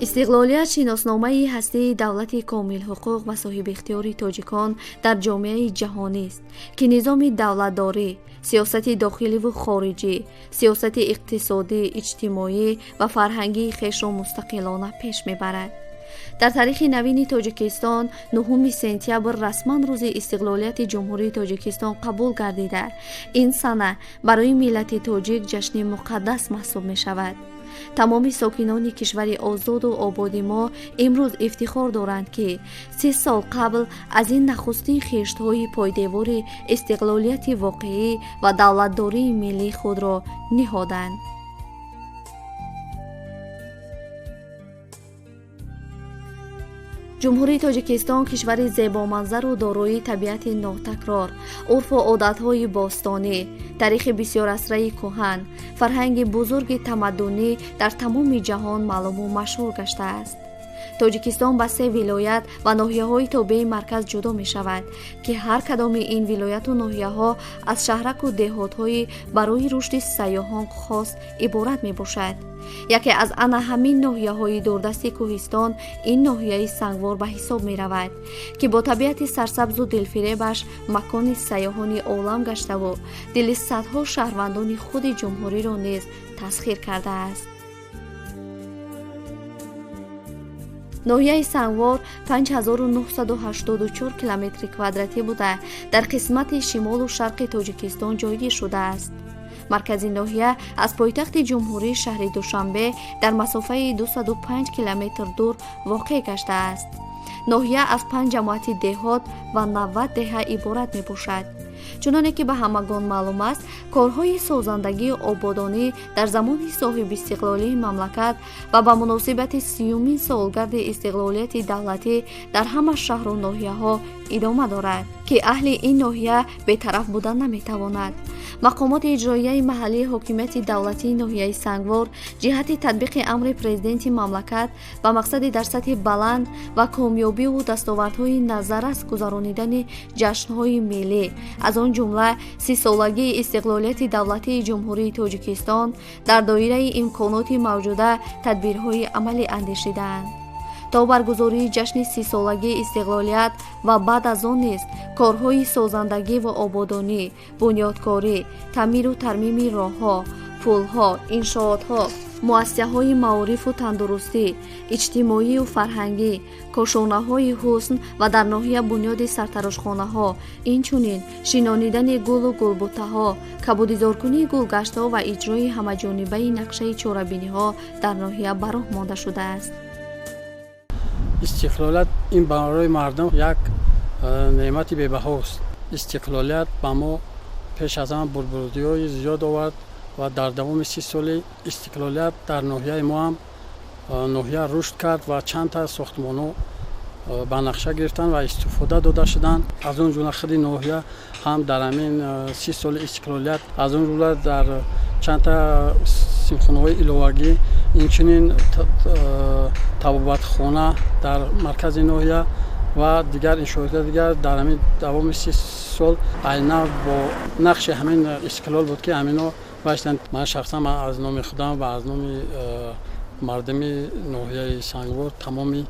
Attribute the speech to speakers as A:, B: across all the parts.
A: استقلالیت شناسنامه‌ای هسته دولت کامل حقوق و صاحب اختیار تاجیکان در جامعه جهانی است که نظام دولتداری، سیاست داخلی و خارجی، سیاست اقتصادی، اجتماعی و فرهنگی خویش را مستقلانه پیش میبرد. در تاریخ نوین تاجیکستان 9 سپتامبر رسما روز استقلالیت جمهوری تاجیکستان قبول گردیده این سنه برای ملت تاجیک جشن مقدس محسوب می شود. تمام ساکنان کشور آزاد و آباد ما امروز افتخار دارند که 3 سال قبل از این نخستین خشت‌های پایدیوار استقلالیت واقعی و دولتداری ملی خود را نهادند. جمهوری تاجیکستان کشور زیبامنظر و دارای طبیعت ناتکرار، عرف و عادت‌های باستانی، تاریخ بسیار عصری کهن، فرهنگ بزرگ تمدنی در تمام جهان معلوم و مشهور گشته است. تاجیکستان به 3 ولایت و ناحیه‌های تابع مرکز جدا می شود که هر کدام این ولایت و ناحیه‌ها از شهرک و دهات‌های برای رشد سیاحان خاص عبارت می باشد. یکی از همین ناحیه‌های دوردست کوهستان این ناحیه سنگوار به حساب می رود که با طبیعت سرسبز و دلفریبش مکان سیاحان عالم گشته و دل صدها شهروندان خود جمهوری را نیز تسخیر کرده است. ناحیه سنگوار 5984 کیلومتر کوادراتی بوده در قسمت شمال و شرق تاجیکستان جایگیر شده است. مرکزی ناحیه از پایتخت جمهوری شهر دوشنبه در مسافه 205 کیلومتر دور واقع گشته است. ناحیه از 5 جماعت دهات و 90 دهه عبارت می باشد. چنانه که به همگان معلوم است، کارهای سازندگی آبادانی در زمان صاحب استقلالی مملکت و به مناسبت 30مین سالگرد استقلالیت دولتی در همه شهر و ناحیه ها ادامه دارد که اهل این ناحیه بی‌طرف بودن نمیتواند. مقامات اجرایی محلی حکومت دولتی ناحیه سنگوار جهت تطبیق امر پرزیدنت مملکت با مقصد در سطح بلند و کامیابی و دستاوردهای نظررس گذرانیدن جشن‌های ملی از آن جمله 30 سالگی استقلالیت دولتی جمهوری تاجیکستان در دایره امکانات موجوده تدبیرهای عملی اندیشیدند. تا برگزاری جشن 30 سالگی استقلالیت و بعد از آن نیز کارهای سازندگی و آبادانی، بنیادکاری، تعمیر و ترمیم راه‌ها، پل‌ها، انشاءات‌ها، مؤسسه‌های معارف و تندرستی، اجتماعی و فرهنگی، کاشانه‌های حسن و در ناحیه بنیاد سرتراشخانه‌ها، اینچنین شنانیدن گل و گلبوته‌ها، کبودی‌زارکنی گلگشت‌ها و اجرای همه‌جانبه نقشه چهاربینی‌ها در ناحیه براه مانده شده است.
B: استقلالیت این برای مردم یک نعمت بی‌بهاست. استقلالیت با ما پیش از آن بربردی‌های زیاد آورد و در دوام 30 سال استقلالیت در ناحیه ما هم ناحیه رشد کرد و چند تا ساختمان‌ها به نقشه گرفتن و استفاده داده شدن. از اون جمله خود ناحیه هم در همین 30 سال استقلالیت از اون جمله در چند تا سیمخانه‌های ایلوگی، اینچنین طبابتخانه در مرکز ناحیه و دیگر انشاءات دیگر در همین دوام 30 سال عیناً با نقش همین استقلال بود که همینا باشند. من شخصا از نام خودم و از نام مردم ناحیه سنگوار تمامی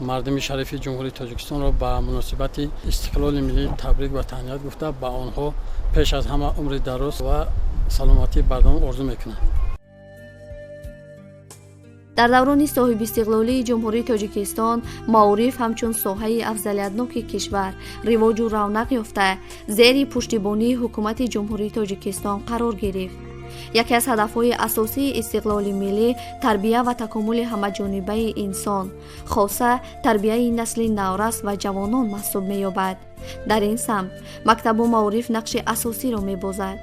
B: مردم شریف جمهوری تاجیکستان را به مناسبت استقلال ملی تبریک و تهنیت گفته به آنها پیش از همه عمر دراز و سلامتی بردام آرزو میکنم.
A: در دوران صاحب استقلالی جمهوری تاجیکستان معارف همچون ساحه افضلیتناک کشور رواج و رونق یافته زیر پشتیبانی حکومت جمهوری تاجیکستان قرار گرفت. یکی از هدفهای اساسی استقلال ملی تربیت و تکامل همه‌جانبه انسان، خاصه تربیت نسل نورس و جوانان محسوب می‌یابد. در این سمت مکتب و معارف نقش اساسی را می‌بازد.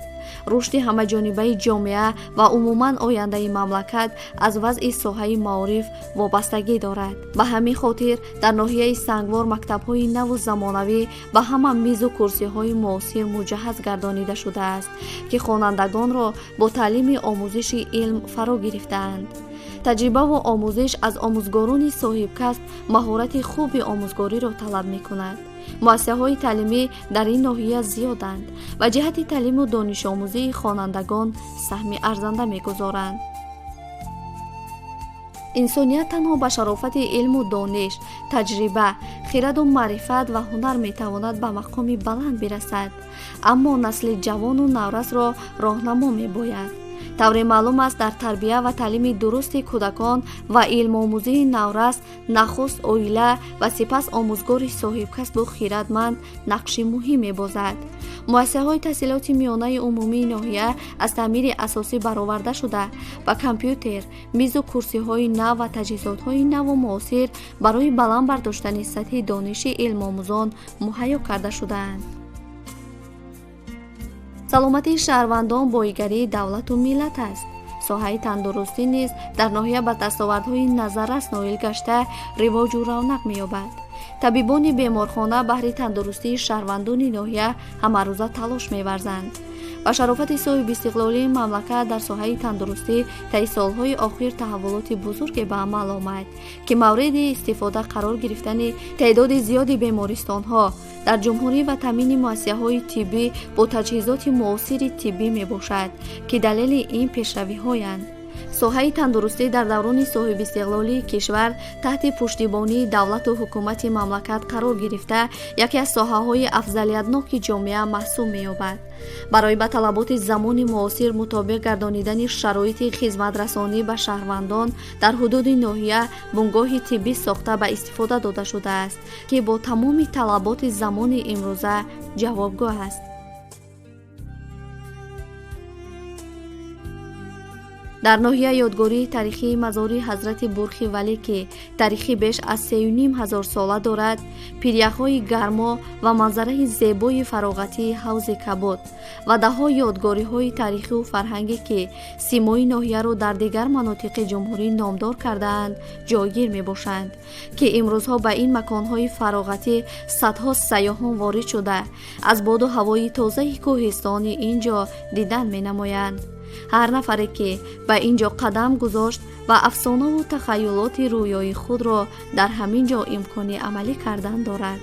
A: رشد همه‌جانبه جامعه و عموماً آینده مملکت از وضع ساحه معارف وابستگی دارد. به همین خاطر در ناحیه سنگوار مکتب‌های نو و زمانوی به همه میز و کرسی‌های معاصر مجهز گردانیده شده است که خوانندگان را با تعلیم آموزش علم فرا گرفته‌اند. تجربه و آموزش از آموزگاران صاحب کسب مهارت خوب آموزگاری را طلب می‌کند. مؤسسه‌های تعلیمی در این ناحیه زیادند و جهت تعلیم و دانش آموزی خوانندگان سهم ارزنده می‌گذارند. инсоният танҳо ба шарофати илму дониш, таҷриба, хираду маърифат ва ҳунар метавонад ба мақоми баланд бирасад. аммо насли ҷавону наврасро роҳнамо мебояд. тавре маълум аст, дар тарбия ва таълими дурусти кӯдакон ва илмомӯзии наврас нахуст оила ва сипас омӯзгори соҳибкасбу хиратманд нақши муҳим мебозад. муассисаҳои таҳсилоти миёнаи умумии ноҳия аз таъмири асосӣ бароварда шуда ба компютер, мизу курсиҳои нав ва таҷҳизотҳои наву муосир барои баланд бардоштани сатҳи дониши илмомӯзон муҳайё карда шудаанд. саломатии шаҳрвандон боигарии давлату миллат аст. соҳаи тандурустӣ низ дар ноҳия ба дастовардҳои назаррас ноил гашта ривоҷу равнақ меёбад. табибони беморхона баҳри тандурустии шаҳрвандони ноҳия ҳамарӯза талош меварзанд. ба шарофати соҳиби истиқлолии мамлакат дар соҳаи тандурустӣ таи солҳои охир таҳаввулоти бузурге ба амал омад, ки мавриди истифода қарор гирифтани теъдоди зиёди бемористонҳо дар ҷумҳурӣ ва таъмини муассисаҳои тиббӣ бо таҷҳизоти муосири тиббӣ мебошад, ки далели ин пешравиҳоянд. соҳаи тандурустӣ дар даврони соҳибистиқлолии кишвар таҳти пуштибонии давлату ҳукумати мамлакат қарор гирифта яке аз соҳаҳои афзалиятноки ҷомеа маҳсуб меёбад. барои ба талаботи замони муосир мутобиқ гардонидани шароити хизматрасонӣ ба шаҳрвандон дар ҳудуди ноҳия бунгоҳи тиббӣ сохта ба истифода дода шудааст, ки бо тамоми талаботи замони имрӯза ҷавобгоҳ аст. дар ноҳия ёдгории тарихии мазори ҳазрати бурхи валӣ, ки тарихи беш аз 3500 сола дорад, пиряхҳои гармо ва манзараи зебои фароғатии ҳавзи кабуд ва даҳо ёдгориҳои тарихиву фарҳангӣ, ки симои ноҳияро дар дигар манотиқи ҷумҳурӣ номдор кардаанд, ҷойгир мебошанд, ки имрӯзҳо ба ин маконҳои фароғатӣ садҳо сайёҳон ворид шуда аз боду ҳавои тозаи кӯҳистони ин ҷо дидан менамоянд. ҳар нафаре ки ба ин ҷо қадам гузошт ва афсонаву тахайюлоти рӯёи худро дар ҳамин ҷо имкони амалӣ кардан дорад.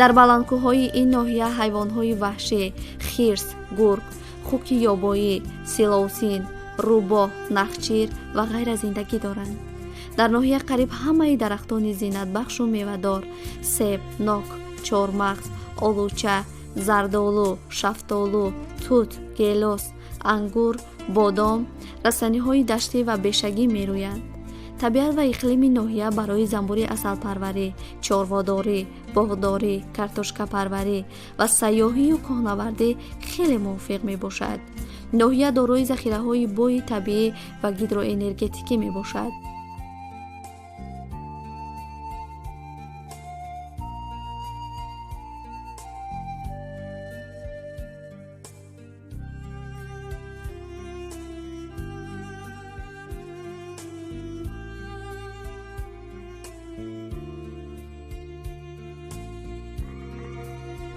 A: дар баландкӯҳҳои ин ноҳия ҳайвонҳои ваҳшӣ, хирс, гург, хуки ёбоӣ, силосин, рӯбоҳ, нахчир ва ғайра зиндагӣ доранд. дар ноҳия қариб ҳамаи дарахтони зиннатбахшу мевадор, себ, нок, чормағз, олуча, зардолу, шафтолу, тут, гелос, ангур, бодом, растаниҳои даштӣ ва бешагӣ мерӯянд. табиат ва иқлими ноҳия барои занбури асалпарварӣ, чорводорӣ, боғдорӣ, картошкапарварӣ ва сайёҳию коҳнавардӣ хеле мувофиқ мебошад. ноҳия дорои захираҳои бои табиӣ ва гидроэнергетикӣ мебошад.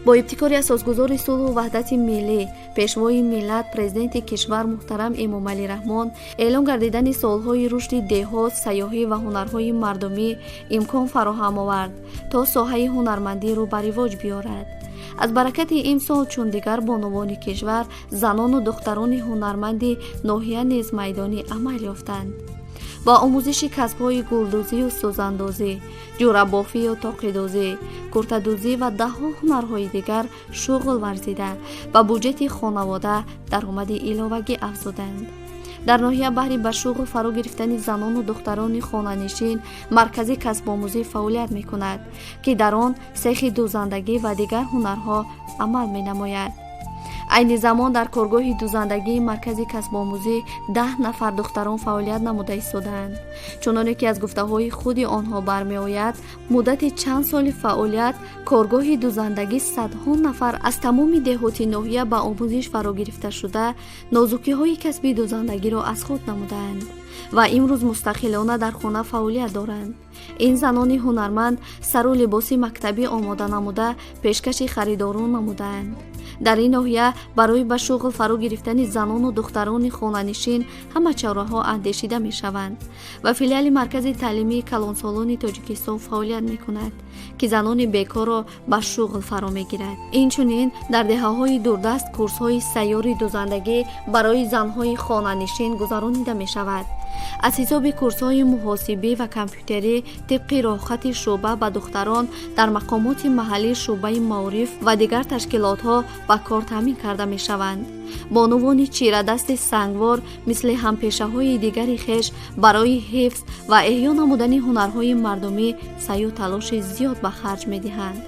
A: бо ибтикори асосгузори сулҳу ваҳдати миллӣ, пешвои миллат, президенти кишвар муҳтарам Эмомалӣ Раҳмон эълон гардидани солҳои рушди деҳот, сайёҳӣ ва ҳунарҳои мардумӣ имкон фароҳам овард, то соҳаи ҳунармандиро ба ривоҷ биёрад. аз баракати имсол чун дигар бонувони кишвар, занону духтарони ҳунарманди ноҳия низ майдони амал ёфтанд. با آموزش کسب‌های گلدوزی و سوزاندوزی، جورابافی و تاقی‌دوزی، کورتادوزی و ده‌ها هنرهای دیگر شغل ورزیده و بودجه خانواده درآمد علاوه‌ای افزودند. در ناحیه بهره به شغل فرا گرفتن زنان و دختران خانه‌نشین مرکز کسب آموزی فعالیت می‌کند که در آن سیخ دوزندگی و دیگر هنرها عمل می‌نماید. عین زمان در کارگاه دوزندگی مرکز کسب آموزی 10 نفر دختران فعالیت نموده ایستادند. چنانه که از گفته‌های خود آنها برمی‌آید مدت چند سال فعالیت کارگاه دوزندگی صدها نفر از تمام دهات ناحیه به آموزش فرا گرفته شده نازکی‌های کسبی دوزندگی را از خود نمودند و امروز مستقلانه در خانه فعالیت دارند. این زنان هنرمند سر و لباس مکتبی آماده نموده پیشکش خریداران نمودند. дар ин ноҳия барои ба шуғл фарӯ гирифтани занону духтарони хонанишин ҳама чораҳо андешида мешаванд ва филиали маркази таълимии калонсолони тоҷикистон фаъолият мекунад ки занони бекорро ба шуғл фаро мегирад. Инчунин дар деҳаҳои дурдаст курсҳои сайёри дузандагӣ барои занҳои хонанишин гузаронида мешавад. аз ҳисоби курсҳои муҳосибӣ ва компютерӣ тибқи роҳхати шуъба ба духтарон дар мақомоти маҳаллӣ шуъбаи маориф ва дигар ташкилотҳо ба кор таъмин карда мешаванд. бонувони чирадасти сангвор мисли ҳампешаҳои дигари хеш барои ҳифз ва эҳё намудани ҳунарҳои мардумӣ саъю талоши зиёд ба харҷ медиҳанд.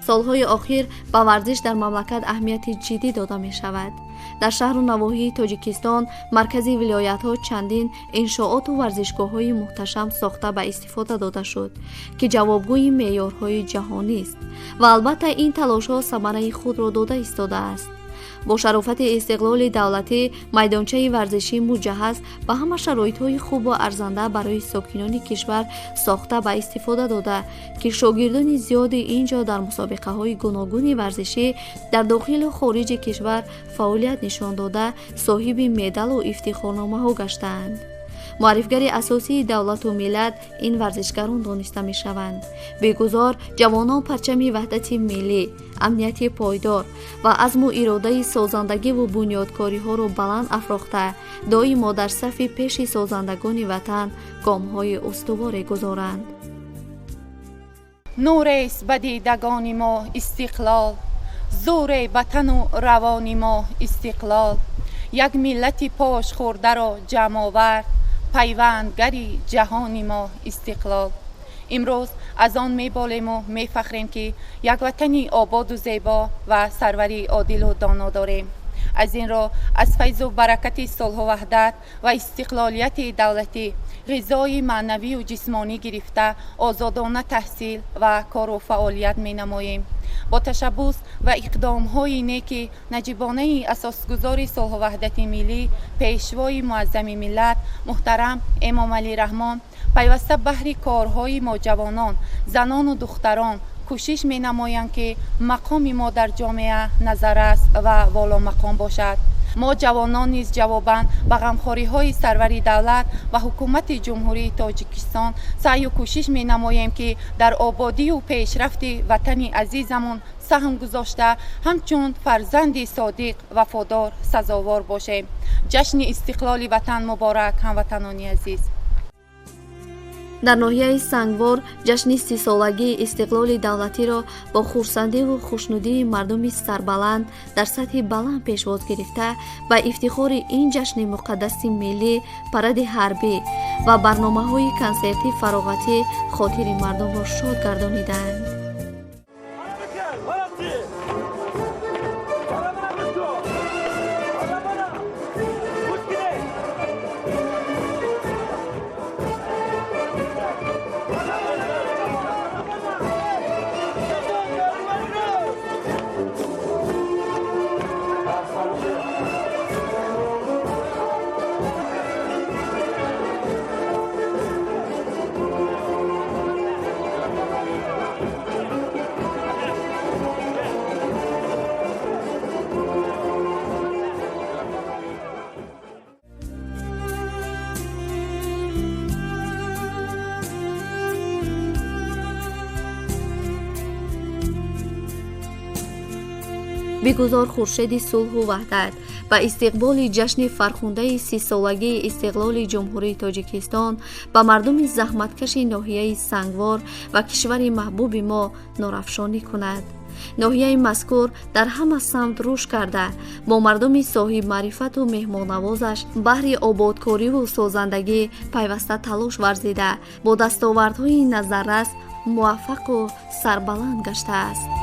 A: солҳои охир ба варзиш дар мамлакат аҳамияти ҷиддӣ дода мешавад. дар шаҳру навоҳии тоҷикистон маркази вилоятҳо чандин иншооту варзишгоҳҳои муҳташам сохта ба истифода дода шуд ки ҷавобгӯи меъёрҳои ҷаҳонист ва албатта ин талошҳо самараи худро дода истодааст. бо шарофати истиқлоли давлатӣ майдончаи варзишӣ муҷаҳҳаз ба ҳама шароитҳои хубу арзанда барои сокинони кишвар сохта ба истифода дода ки шогирдони зиёди ин ҷо дар мусобиқаҳои гуногуни варзишӣ дар дохилу хориҷи кишвар фаъолият нишон дода соҳиби медалу ифтихорномаҳо гаштаанд. муаррифгари асосии давлату миллат ин варзишгарон дониста мешаванд. бегузор ҷавонон парчами ваҳдати миллӣ, амнияти пойдор ва азму иродаи созандагиву бунёдкориҳоро баланд афрохта доимо дар сафи пеши созандагони ватан гомҳои устуворе гузоранд.
C: нурест ба дидагони мо истиқлол, зӯре ба тану равони мо истиқлол, як миллати пошхӯрдаро ҷамъовард пайвандгари ҷаҳони мо истиқлол. имрӯз аз он меболему мефахрем ки як ватани ободу зебо ва сарвари одилу доно дорем. аз ин ро аз файзу баракати сулҳу ваҳдат ва истиқлолияти давлатӣ ғизои маънавию ҷисмонӣ гирифта озодона таҳсил ва кору фаъолият менамоем. бо ташаббус ва иқдомҳои неки наҷибонаи асосгузори сулҳу ваҳдати миллӣ пешвои муаззами миллат муҳтарам эмомалӣ раҳмон пайваста баҳри корҳои мо ҷавонон, занону духтарон кӯшиш менамоянд ки мақоми мо дар ҷомеа назаррас ва воломақом бошад. мо ҷавонон низ ҷавобан ба ғамхориҳои сарвари давлат ва ҳукумати ҷумҳурии тоҷикистон саъю кӯшиш менамоем ки дар ободию пешрафти ватани азизамон саҳм гузошта ҳамчун фарзанди содиқ вафодор сазовор бошем. ҷашни истиқлоли ватан муборак, ҳамватанони азиз.
A: дар ноҳияи сангвор ҷашни 30-солагии истиқлоли давлатиро бо хурсандиву хушнудии мардуми сарбаланд дар сатҳи баланд пешвоз гирифта ба ифтихори ин ҷашни муқаддаси миллӣ паради ҳарбӣ ва барномаҳои консертӣ фароғатӣ хотири мардумро шод гардонидаанд. бигузор хуршеди сулҳу ваҳдат ба истиқболи ҷашни фархундаи 30-солагии истиқлоли ҷумҳурии тоҷикистон ба мардуми заҳматкаши ноҳияи сангвор ва кишвари маҳбуби мо нурафшонӣ кунад. ноҳияи мазкур дар ҳама самт рушд карда бо мардуми соҳибмаърифату меҳмоннавозаш баҳри ободкориву созандагӣ пайваста талош варзида бо дастовардҳои назаррас муваффақу сарбаланд гаштааст.